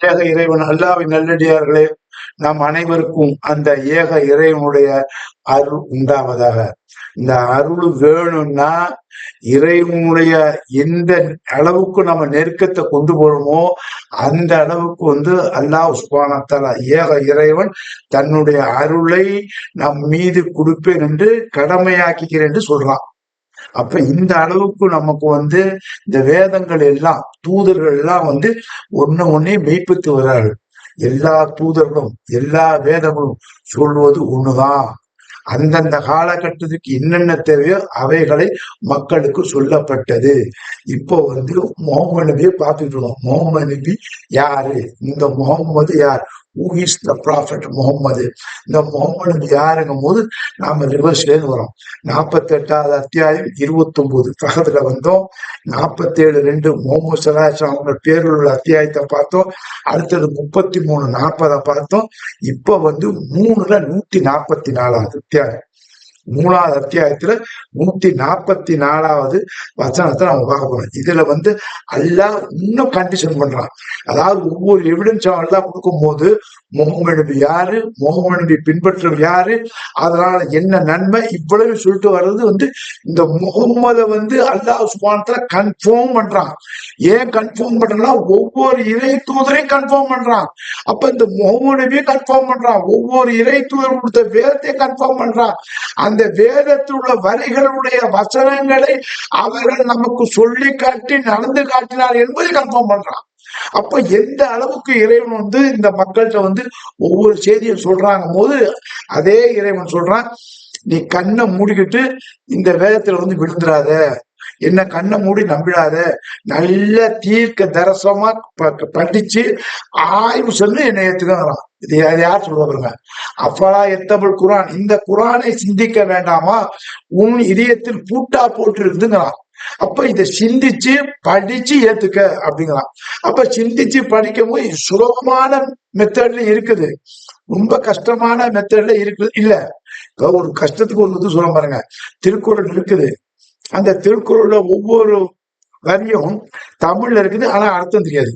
ஏக இறைவன் அல்லாஹ்வின் நல்லடியார்களே, நம் அனைவருக்கும் அந்த ஏக இறைவனுடைய அருள் உண்டாவதாக. இந்த அருள் வேணும்னா இறைவனுடைய எந்த அளவுக்கு நம்ம நெருக்கத்தை கொண்டு போறோமோ அந்த அளவுக்கு அல்லாஹ் சுப்ஹானஹு வ தஆலா ஏக இறைவன் தன்னுடைய அருளை நம் மீது கொடுப்பேன் என்று கடமையாக்கிறேன் என்று சொல்றான். அப்ப இந்த அளவுக்கு நமக்கு இந்த வேதங்கள் எல்லாம் தூதர்கள் எல்லாம் ஒன்னே மெய்ப்பித்து வர்றார்கள். எல்லா தூதர்களும் எல்லா வேதங்களும் சொல்வது ஒண்ணுதான். அந்தந்த காலகட்டத்துக்கு என்னென்ன தேவையோ அவைகளை மக்களுக்கு சொல்லப்பட்டது. இப்போ முகமது நபியை பார்த்துட்டு இருக்கோம். முகமது நபி யாரு? இந்த முகம்மது யார்? Who is the prophet Muhammad? இந்த முகமது நபி யாருங்கும் போது நாம ரிவர்ஸ்லேருந்து வரோம். 48வது அத்தியாயம் 29 பக்கத்துல வந்தோம். 47:2 முகமது ஸல்லல்லாஹு அவங்க பேரில் உள்ள அத்தியாயத்தை பார்த்தோம். அடுத்தது 33 40 பார்த்தோம். இப்ப 3ல 144வது அத்தியாயம். 3வது அத்தியாயத்துல 144வது வசனத்தை நம்ம பார்க்க போறோம். இதுல அல்லாஹ் இன்னும் கண்டிஷன் பண்றான். அதாவது ஒவ்வொரு எவிடன்ஸும் அல்லாஹ் கொடுக்கும் போது முகமது நபி யாரு, முகமது நபி பின்பற்றவர் யாரு, அதனால என்ன நன்மை, இவ்வளவு சொல்லிட்டு வர்றது இந்த முகம்மதை அல்லாஹ் சுப்ஹானஹு வ தஆலா கன்ஃபார்ம் பண்றான். ஏன் கன்ஃபார்ம் பண்றான்னா ஒவ்வொரு இறை தூதரையும் கன்ஃபார்ம் பண்றான். அப்ப இந்த முகமது நபியை கன்ஃபார்ம் பண்றான். ஒவ்வொரு இறை தூதர் கொடுத்த வேதத்தை கன்ஃபார்ம் பண்றான். அந்த வேதத்தில் உள்ள வரிகளுடைய வசனங்களை அவர்கள் நமக்கு சொல்லி காட்டி நடந்து காட்டினார் என்பதை கன்ஃபார்ம் பண்றான். அப்ப எந்த அளவுக்கு இறைவன் இந்த மக்கள்கிட்ட ஒவ்வொரு செய்தியை சொல்றாங்க போது அதே இறைவன் சொல்றான், நீ கண்ணை மூடிக்கிட்டு இந்த வேதத்துல விழுந்துடாத, என்ன கண்ணை மூடி நம்பிடாத, நல்ல தீர்க்க தரிசனமா படிச்சு ஆய்வு சொல்லி என்னை ஏத்துக்கிறான். இது யார் சொல்றாங்க? அஃபலா எத்தபுல் குரான், இந்த குரானை சிந்திக்க வேண்டாமா, உன் இதயத்தில் பூட்டா போட்டு இருக்குதுங்கிறான். அப்ப இதை சிந்திச்சு படிச்சு ஏத்துக்க அப்படிங்கிறான். அப்ப சிந்திச்சு படிக்கும் போது சுலபமான மெத்தட்ல இருக்குது, ரொம்ப கஷ்டமான மெத்தட்ல இருக்குது இல்ல. ஒரு கஷ்டத்துக்கு ஒரு சொல்ல பாருங்க, திருக்குறள் இருக்குது. அந்த திருக்குறள்ல ஒவ்வொரு வரியும் தமிழ்ல இருக்குது, ஆனா அர்த்தம் தெரியாது.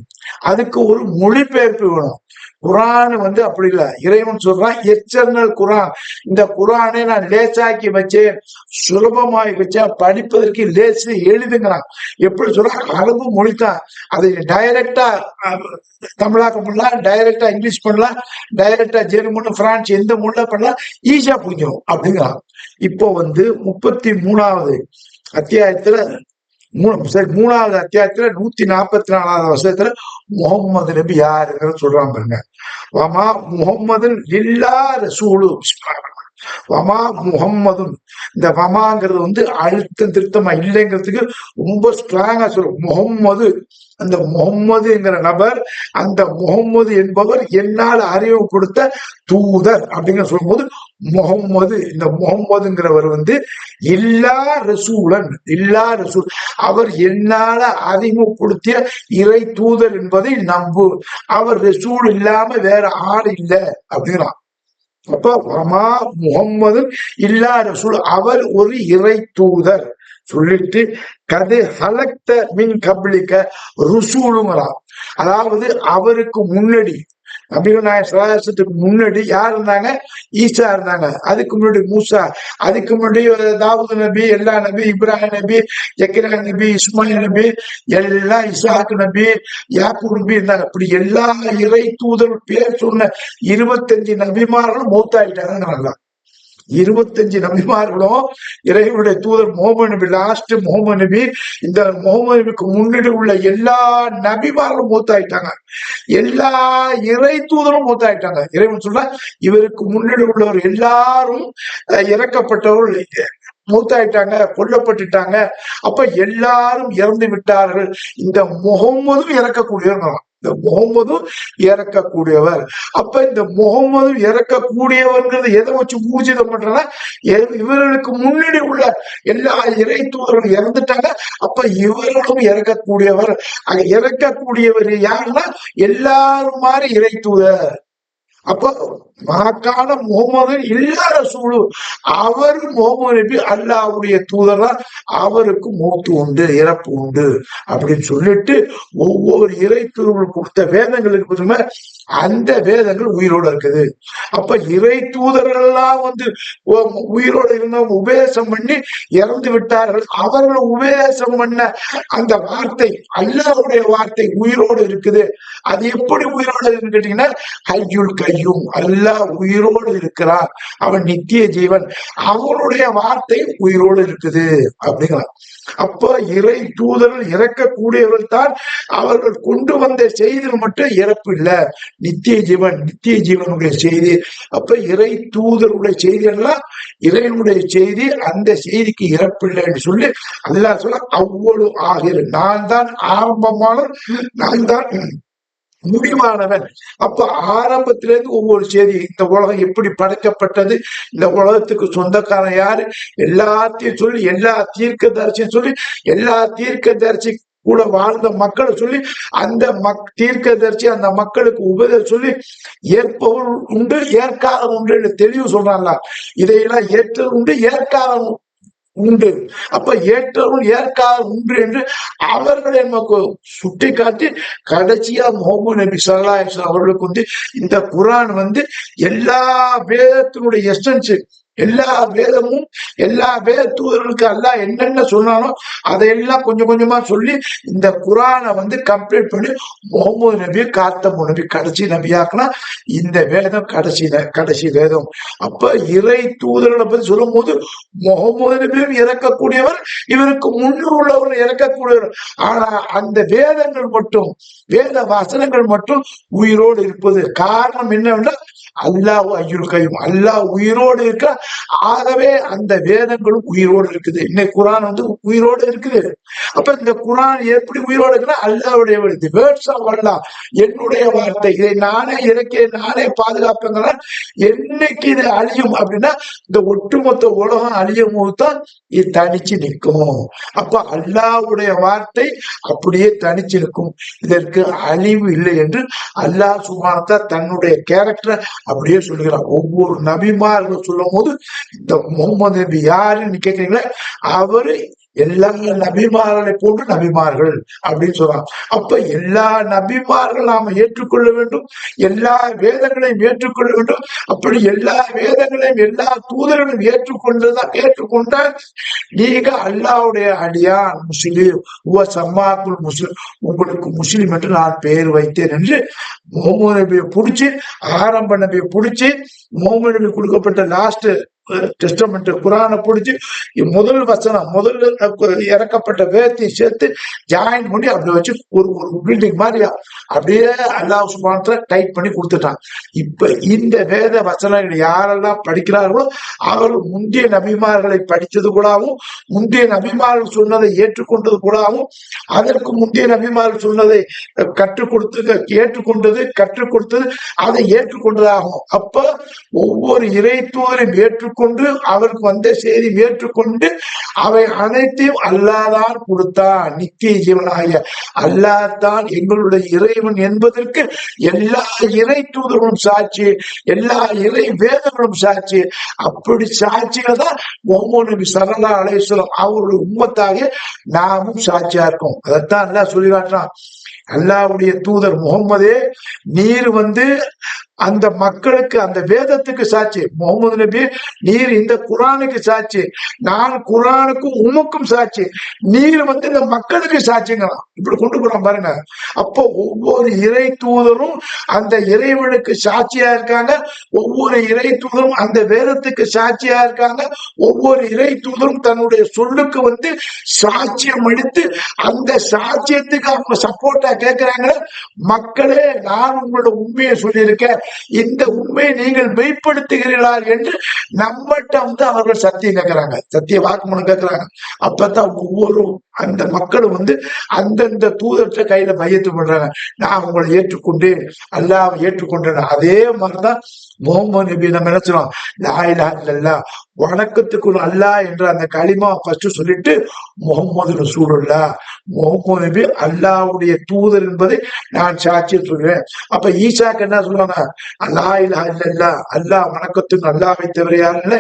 அதுக்கு ஒரு மொழிபெயர்ப்பு வேணும். குரான் அப்படி இல்லை. இறைவன் சொல்றான் எச்சர்னல் குரான், இந்த குரானை நான் லேசாக்கி வச்சேன், சுலபமாகி வச்சேன், படிப்பதற்கு லேசு எழுதுங்கிறான். எப்படி சொல்றான்? அரபு மொழிதான். அதை டைரக்டா தமிழாக்கம் பண்ணலாம், டைரக்டா இங்கிலீஷ் பண்ணலாம், டைரக்டா ஜெர்மன் பிரான்ஸ் எந்த மொழியில பண்ணலாம், ஈஸியா புரிஞ்சிடும் அப்படிங்கிறான். இப்போ 33வது அத்தியாயத்துல 3வது அத்தியாயத்துல 144வது வருஷத்துல முகம்மது நபி யாருங்கிறத சொல்றான் பாருங்க. வமா முகம்மது இல்லா ரசூலு, வமா முகம்மதும், இந்த வமாங்கிறது அழுத்தம் திருத்தமா இல்லைங்கிறதுக்கு ரொம்ப ஸ்ட்ராங்கா சொல்லும். முகம்மது, அந்த முகம்மதுங்கிற நபர், அந்த முகம்மது என்பவர் என்னால் அறிமுகப்படுத்த தூதர் அப்படிங்கிற சொல்லும் போது முகம்மது, இந்த முகம்மதுங்கிறவர் இல்லா ரசூலன், இல்லா ரசூல், அவர் என்னால அறிமுகப்படுத்திய இறை தூதர் என்பதை நம்பு, அவர் ரசூல் இல்லாம வேற ஆள் இல்லை அப்படிங்கிறான். அப்ப வமா முகம்மது இல்லா ரசூல், அவர் ஒரு இறை தூதர் சொல்லிட்டு கதை ஹலக்த மின் கப்லிக்க ருசூலுங்கிறான். அதாவது அவருக்கு முன்னாடி நபிகள் நாயகம் ஸல்லல்லாஹு அலைஹி வஸல்லத்துக்கு முன்னாடி யார் இருந்தாங்க? ஈசா இருந்தாங்க. அதுக்கு முன்னாடி மூசா, அதுக்கு முன்னாடி தாவூது நபி, எல்லா நபி, இப்ராஹிம் நபி, ஜக்கரியா நபி, இஸ்மாயில் நபி, எல்லாம் இஸ்ஹாக் நபி, யாக்கூப் நபி இருந்தாங்க. இப்படி எல்லா இறை தூதர் பேர் சொன்ன 25 நபிமார்களும் மௌத்தாயிட்டாங்க. 25 நபிமார்களும் இறைவனுடைய தூதர் முகமது நபி, லாஸ்ட் முகமது நபி, இந்த முகமது நபிக்கு முன்னாடி உள்ள எல்லா நபிமார்களும் மூத்தாயிட்டாங்க. எல்லா இறை தூதரும் மூத்தாயிட்டாங்க. இறைவன் சொல்ற இவருக்கு முன்னாடி உள்ளவர் எல்லாரும் இறக்கப்பட்டவர்கள் மூத்தாயிட்டாங்க, கொல்லப்பட்டுட்டாங்க. அப்ப எல்லாரும் இறந்து விட்டார்கள். இந்த முகம்மதும் இறக்கக்கூடியவர், இந்த முகம்மதும் இறக்கக்கூடியவர். அப்ப இந்த முகம்மதும் இறக்கக்கூடியவர்ங்கிறது எதை வச்சு ஊர்ஜிதம் பண்றனா, இவர்களுக்கு முன்னாடி உள்ள எல்லா இறை தூதர்களும் இறந்துட்டாங்க. அப்ப இவர்களும் இறக்கக்கூடியவர். அங்க இறக்கக்கூடியவர் யாருன்னா எல்லாரும் மாதிரி இறை தூதர். அப்போ மாக்கான முகமது இல்லாத சூழு அவர் முகமது நபி அல்லாஹ்வுடைய தூதரா, அவருக்கு மூத்து உண்டு, இறப்பு உண்டு அப்படின்னு சொல்லிட்டு ஒவ்வொரு இறை தூதர்கள் கொடுத்த வேதங்களுக்கு பத்தியுமே அந்த வேதங்கள் உயிரோட இருக்குது. அப்ப இறை தூதர்கள் எல்லாம் வந்து உயிரோட இருந்தவங்க உபதேசம் பண்ணி இறந்து விட்டார்கள். அவர்கள் உபதேசம் பண்ண அந்த வார்த்தை, அல்லாஹ்வுடைய வார்த்தை உயிரோடு இருக்குது. அது எப்படி உயிரோடு இருக்குன்னு கேட்டீங்கன்னா, ஹய்யுல் கையூம், அல்லாஹ் உயிரோடு இருக்கிறார், அவன் நித்திய ஜீவன், அவனுடைய வார்த்தை உயிரோடு இருக்குது அப்படிங்கிறான். அப்ப இறை தூதர்கள் இறக்கக்கூடியவர்கள் தான். அவர்கள் கொண்டு வந்த செய்தியில் மட்டும் இறப்பு இல்ல, நித்திய ஜீவன், நித்திய ஜீவனுடைய செய்தி. அப்ப இறை தூதருடைய செய்தி எல்லாம் இறைவனுடைய செய்தி, அந்த செய்திக்கு இறப்பு இல்லை என்று சொல்லி அல்லாஹ் சொல்ல, அவ்வளவு ஆகிற நான் தான் ஆரம்பமானவன், நான் தான் முடிவானவன். அப்ப ஆரம்பத்திலிருந்து ஒவ்வொரு செய்தி, இந்த உலகம் எப்படி படைக்கப்பட்டது, இந்த உலகத்துக்கு சொந்தக்காரன் யாரு, எல்லாத்தையும் சொல்லி, எல்லா தீர்க்க தரிசியும் சொல்லி, எல்லா தீர்க்க தரிசி கூட வாழ்ந்த மக்களை சொல்லி, அந்த தீர்க்க தரிசி அந்த மக்களுக்கு உபதேசம் சொல்லி, ஏற்பவர் உண்டு ஏற்காதவன் உண்டு என்று தெளிவு சொல்றாங்க. இதையெல்லாம் ஏற்றது உண்டு ஏற்காதவன் உண்டு. அப்ப ஏற்றவும் ஏற்காத உண்டு என்று அவர்களை நமக்கு சுட்டி காட்டி கடைசியா முஹம்மது நபி ஸல்லல்லாஹு அலைஹி வஸல்லம் அவர்களுக்கு வந்து இந்த குர்ஆன் வந்து எல்லா வேதத்தினுடைய எசன்ஸ், எல்லா வேதமும், எல்லா வேத தூதர்களுக்கு அல்லாஹ் என்னென்ன சொன்னானோ அதையெல்லாம் கொஞ்சம் கொஞ்சமா சொல்லி இந்த குர்ஆனை வந்து கம்ப்ளீட் பண்ணி முஹம்மது நபி காத்தமு நபி கடைசி நபியாக்குனா இந்த வேதம் கடைசி வேதம். அப்ப இறை தூதர்களை பத்தி சொல்லும் போது முஹம்மது நபியும் இறக்கக்கூடியவர், இவருக்கு முன்னர் உள்ளவர் இறக்கக்கூடியவர். ஆனா அந்த வேதங்கள் மட்டும், வேத வசனங்கள் மட்டும் உயிரோடு இருப்பது காரணம் என்னவென்றால் அல்லாஹ் ஹய்யுல் கையூம், அல்லாஹ் உயிரோடு இருக்க. ஆகவே அந்த வேதங்களும் உயிரோடு இருக்குது. இன்னைக்கு குர்ஆன் வந்து உயிரோடு இருக்குது. அப்ப இந்த குர்ஆன் எப்படி உயிரோடு இருக்குன்னா, அல்லாஹ்வுடைய வேர்ட்ஸ் ஆஃப் அல்லாஹ், என்னுடைய வார்த்தை, இதை நானே இறக்கேன், நானே பாதுகாப்பேங்கிற. என்னைக்கு இது அழியும் அப்படின்னா, இந்த ஒட்டுமொத்த உலகம் அழியும் போது தான் இது தனிச்சு நிற்கும். அப்ப அல்லாஹ்வுடைய வார்த்தை அப்படியே தனிச்சு நிற்கும். இதற்கு அழிவு இல்லை என்று அல்லாஹ் சுப்ஹானஹு வ தஆலா தன்னுடைய கேரக்டரை அப்படியே சொல்லுகிறார். ஒவ்வொரு நபிமார்கள் சொல்லும் போது இந்த முகமது நபி யாருன்னு கேட்கிறீங்களே, அவரு எல்லா நபிமார்களை போன்று நபிமார்கள் அப்படின்னு சொல்றாங்க. அப்ப எல்லா நபிமார்கள் நாம ஏற்றுக்கொள்ள வேண்டும், எல்லா வேதங்களையும் ஏற்றுக்கொள்ள வேண்டும். அப்படி எல்லா வேதங்களையும் எல்லா தூதர்களையும் ஏற்றுக்கொண்டால் நீங்க அல்லாஹ்வுடைய அடியான், முஸ்லிம், சம்மாக்குள் முஸ்லிம், உங்களுக்கு முஸ்லிம் என்று நான் பெயர் வைத்தேன் என்று முஹம்மது நபியை பிடிச்சி, ஆரம்ப நபியை பிடிச்சி, முஹம்மது நபி கொடுக்கப்பட்ட லாஸ்ட் டெஸ்டமெண்ட் குர்ஆனை பிடிச்சி முதல் வசனம், முதல்ல இறக்கப்பட்ட வேதத்தை சேர்த்து ஜாயின் பண்ணி அப்படி வச்சு ஒரு பில்டிங் மாதிரி அப்படியே அல்லாஹ் சுப்ஹானஹு வ தஆலா டைட் பண்ணி கொடுத்துட்டான். இப்ப இந்த வேத வசனங்கள் யாரெல்லாம் படிக்கிறார்களோ அவர்கள் முந்தைய நபிமார்களை படித்தது கூடவும், முந்தைய நபிமார்கள் சொன்னதை ஏற்றுக்கொண்டது கூடவும், அதற்கு முந்தைய நபிமார்கள் சொன்னதை கற்றுக் கொடுத்தது அதை ஏற்றுக்கொண்டதாகும். அப்ப ஒவ்வொரு இறை தூதரையும் ஏற்றுக்கொண்டு அவருக்கு வந்த செய்தி ஏற்றுக்கொண்டு அவை அனைத்தையும் அல்லாஹ் தான் கொடுத்தான். நித்திய ஜீவனாகிய அல்லாஹ் தான் எங்களுடைய இறைவன் என்பதற்கு எல்லா இறை தூதர்களும் சாட்சி, எல்லா இறை வேதங்களும் சாட்சி. அப்படி சாட்சிகள் தான் முஹம்மது நபி ஸல்லல்லாஹு அலைஹி வஸல்லம் அவருடைய உம்மத்தாக நாமும் சாட்சியா இருக்கோம். அதைத்தான் அல்லாஹ் சொல்லி காட்டுறான். அல்லாஹ்வுடைய தூதர் முகம்மதே, நீர் வந்து அந்த மக்களுக்கு, அந்த வேதத்துக்கு சாட்சி. முகமது நபி, நீர் இந்த குர்ஆனுக்கு சாட்சி, நான் குர்ஆனுக்கும் உமக்கும் சாட்சி, நீர் வந்து இந்த மக்களுக்கு சாட்சிங்களாம். இப்படி கொண்டு போறோம் பாருங்க. அப்போ ஒவ்வொரு இறை தூதரும் அந்த இறைவனுக்கு சாட்சியா இருக்காங்க, ஒவ்வொரு இறை தூதரும் அந்த வேதத்துக்கு சாட்சியா இருக்காங்க, ஒவ்வொரு இறை தூதரும் தன்னுடைய சொல்லுக்கு வந்து சாட்சியம் அளித்து அந்த சாட்சியத்துக்கு அவங்க சப்போர்ட்டா கேட்கிறாங்க. மக்களே, நான் உங்களோட உண்மையை சொல்லியிருக்கேன், இந்த உண்மையை நீங்கள் மெய்ப்படுத்துகிறீர்களா என்று நம்மகிட்ட வந்து அவர்கள் சத்தியம் கேட்கிறாங்க, சத்திய வாக்குமூலம் கேட்கிறாங்க. அப்பதான் ஒவ்வொரு அந்த மக்கள் அந்தந்த தூதர்கிட்ட கையில பையத்து பண்றாங்க. நான் உங்களை ஏற்றுக்கொண்டேன், அல்லாஹ் ஏற்றுக்கொண்டேன். அதே மாதிரிதான் முகமது நபி நம்ம என்ன சொல்றோம், லா இலாஹ இல்லல்லாஹ், வணக்கத்துக்குள் அல்லாஹ் என்ற அந்த களிமா ஃபர்ஸ்ட் சொல்லிட்டு முகமது ரசூலுல்லாஹ், முகமது நபி அல்லாஹ்வுடைய தூதர் என்பதை நான் சாட்சி சொல்றேன். அப்ப ஈசாக்கு என்ன சொல்லுவாங்க, லா இலாஹ இல்லல்லாஹ், அல்லாஹ் வணக்கத்துக்கு அல்லாஹ்வை தவிர யாரும் இல்லை,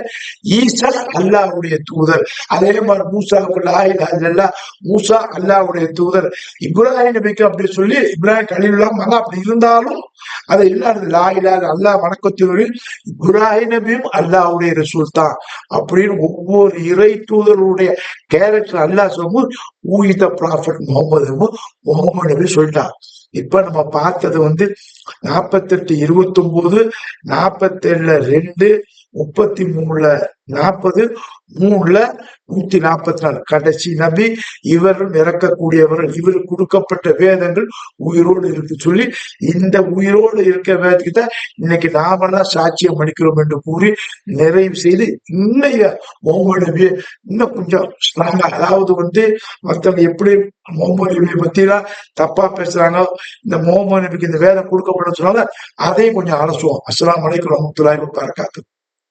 ஈசா அல்லாஹ்வுடைய தூதர். அதே மாதிரி மூசாவுக்கு லா இலாஹ இல்லல்லாஹ், மூசா அல்லாஹ்வுடைய தூதர். இப்ராஹிம் நபிக்கு அப்படி சொல்லி இப்ராஹிம் கலீலுல்லாஹ் அப்படி இருந்தாலும் அதை இல்லாத லா இலாஹ அல்லாஹ் வணக்கத்திற்கு இப்ராஹிம் நபியும் அல்லாஹ்வுடைய ரசூல் தான் அப்படின்னு ஒவ்வொரு இறை தூதருடைய கேரக்டர் அல்லாஹ் சொல்லும்போது who is the prophet Muhammad நபி சொல்லிட்டான். இப்ப நம்ம பார்த்தது 48 29 47 2 33 40 3 144 கடைசி நபி இவரும் இறக்கக்கூடியவர்கள், இவருக்கு கொடுக்கப்பட்ட வேதங்கள் உயிரோடு இருக்கு சொல்லி இந்த உயிரோடு இருக்க வேதத்துக்கு தான் இன்னைக்கு நாமெல்லாம் சாட்சியம் அளிக்கிறோம் என்று கூறி நிறைவு செய்து இன்னைய முகமது நபியை இன்னும் கொஞ்சம் ஸ்ட்ராங்கா, அதாவது மற்றவங்க எப்படி முகமது நபியை பத்திலாம் தப்பா பேசுறாங்க, இந்த முகமது நபிக்கு இந்த வேதம் கொடுக்கப்படும் சொன்னால அதையும் கொஞ்சம் அலசுவோம். அஸ்ஸலாமு அலைக்கும் வரஹ்மத்துல்லாஹி வபரகாத்துஹு.